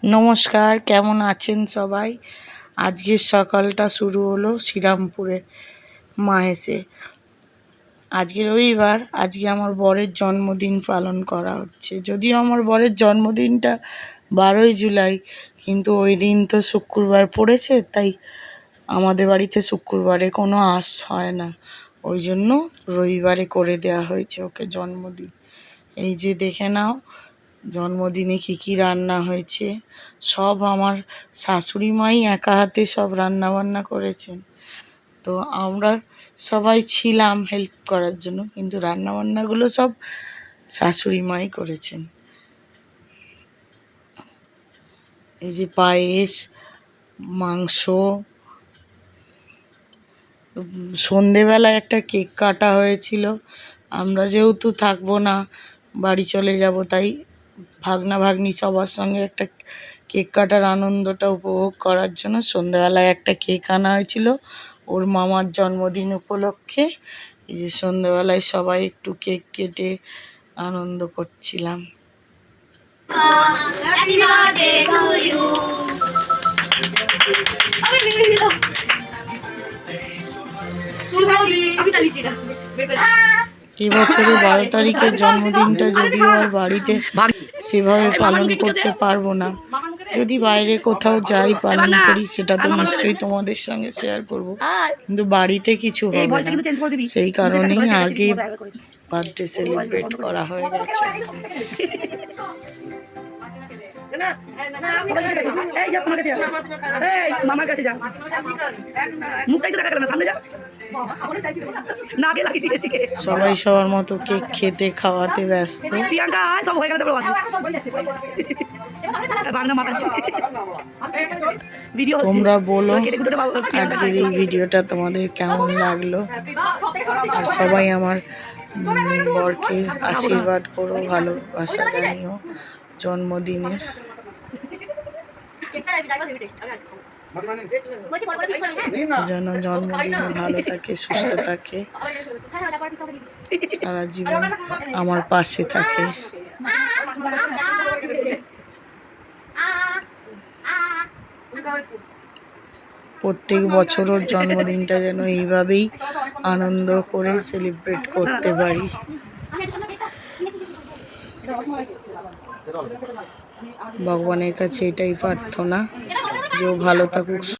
নমস্কার, কেমন আছেন সবাই? আজকের সকালটা শুরু হলো শ্রীরামপুরে মাহেশে। আজকে রবিবার, আজকে আমার বরের জন্মদিন পালন করা হচ্ছে। যদিও আমার বরের জন্মদিনটা 12ই জুলাই, কিন্তু ওই দিন তো শুক্রবার পড়েছে, তাই আমাদের বাড়িতে শুক্রবারে কোনো আঁশ হয় না। ওই জন্য রবিবারে করে দেওয়া হয়েছে ওকে জন্মদিন। এই যে দেখে নাও জন্মদিনে কি কি রান্না হয়েছে। সব আমার শাশুড়ি মাই একা হাতে সব রান্না বান্না করেছেন। তো আমরা সবাই ছিলাম হেল্প করার জন্য, কিন্তু রান্না বান্নাগুলো সব শাশুড়ি মাই করেছেন। এই যে পায়েস, মাংস, সন্ধেবেলায় একটা কেক কাটা হয়েছিল। আমরা যেহেতু থাকবো না, বাড়ি চলে যাব, তাই ভাগনা ভাগ্নি সবার সঙ্গে একটা কেক কাটার আনন্দটা উপভোগ করার জন্য সন্ধ্যাবেলায় একটা কেক আনা হয়েছিল ওর মামার জন্মদিন উপলক্ষে। এই যে সন্ধ্যাবেলায় সবাই একটু কেক কেটে আনন্দ করছিলাম। এবছরে 12 তারিখের জন্মদিনটা যদিও আর বাড়িতে সেভাবে পালন করতে পারবো না। যদি বাইরে কোথাও যাই পালন করি, সেটা তো নিশ্চয়ই তোমাদের সঙ্গে শেয়ার করব, কিন্তু বাড়িতে কিছু হবে না। সেই কারণেই আগে বার্থডে সেলিব্রেট করা হয়ে গেছে। সবাই সবার মতো কেক খেতে খাওয়াতে ব্যস্ত। তোমরা বলো আজকের এই ভিডিওটা তোমাদের কেমন লাগলো, আর সবাই আমার বরকে আশীর্বাদ করো, ভালোবাসা জানিও জন্মদিনের। যেন জন্মদিনে ভালো থাকে, সুস্থ থাকে, সারা জীবন আমার পাশে থাকে। প্রত্যেক বছর ওর জন্মদিনটা যেন এইভাবেই আনন্দ করে সেলিব্রেট করতে পারি। ভগবানের কাছে এটাই প্রার্থনা যে ও ভালো থাকুক।